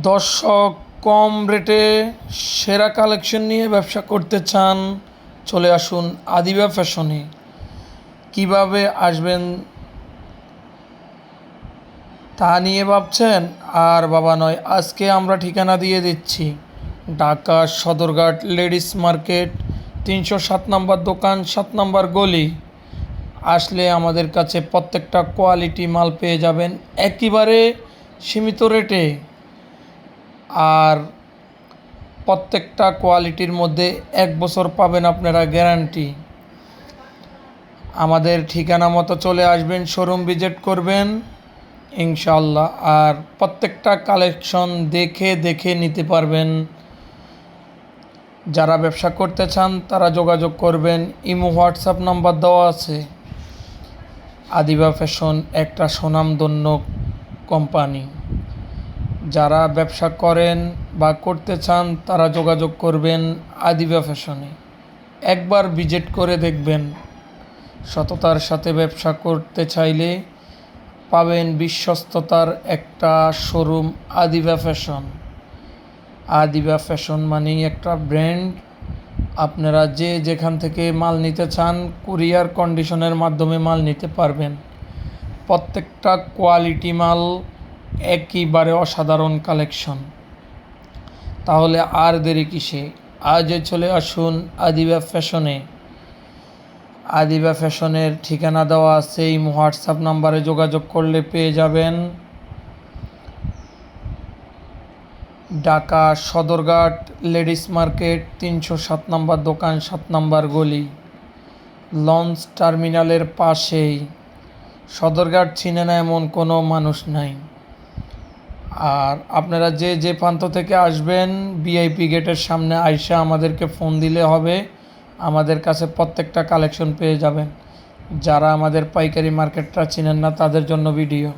দর্শক, কম রেটে সেরা কালেকশন নিয়ে ব্যবসা করতে চান, চলে আসুন আদিবা ফ্যাশনে। কিভাবে আসবেন তা নিয়ে ভাবছেন? আর বাবা নয়, আজকে আমরা ঠিকানা দিয়ে দিচ্ছি। ঢাকা সদরঘাট লেডিস মার্কেট, 307 নম্বর দোকান, 7 নম্বর গলি। আসলে আমাদের কাছে প্রত্যেকটা কোয়ালিটি মাল পেয়ে যাবেন একেবারে সীমিত রেটে। আর প্রত্যেকটা কোয়ালিটির মধ্যে 1 বছর পাবেন আপনারা গ্যারান্টি। আমাদের ঠিকানা মতো চলে আসবেন, শোরুম ভিজিট করবেন ইনশাআল্লাহ। আর প্রত্যেকটা কালেকশন দেখে দেখে নিতে পারবেন। যারা ব্যবসা করতে চান তারা যোগাযোগ করবেন, ইমো হোয়াটসঅ্যাপ নাম্বার দেওয়া আছে। আদিবা ফ্যাশন একটা স্বনামধন্য কোম্পানি। যারা ব্যবসা করেন বা করতে চান তারা যোগাযোগ করবেন আদিবা ফ্যাশনে। একবার ভিজিট করে দেখবেন। সততার সাথে ব্যবসা করতে চাইলে পাবেন বিশ্বস্ততার একটা showroom, Adiba fashion. Adiba fashion মানেই একটা ব্র্যান্ড। আপনারা যে যেখান থেকে মাল নিতে চান কুরিয়ার কন্ডিশনের মাধ্যমে মাল নিতে পারবেন। প্রত্যেকটা কোয়ালিটি মাল একেবারে অসাধারণ কালেকশন। তাহলে আর দেরি কিসে, আজই চলে আসুন আদিবা ফ্যাশনে। আদিবা ফ্যাশনের ঠিকানা দেওয়া আছে, এই হোয়াটসঅ্যাপ নাম্বারে যোগাযোগ করলে পেয়ে যাবেন। ঢাকা সদরঘাট লেডিস মার্কেট, 307 নম্বর দোকান, 7 নম্বর গলি, লঞ্চ টার্মিনালের পাশেই। সদরঘাট চিনে না এমন কোনো মানুষ নাই। আর আপনারা যে যে প্রান্ত থেকে আসবেন, ভিআইপি গেটের সামনে আইসা আমাদেরকে ফোন দিলে হবে। আমাদের কাছে প্রত্যেকটা কালেকশন পেয়ে যাবেন। যারা আমাদের পাইকারি মার্কেটটা চিনেন না তাদের জন্য ভিডিও।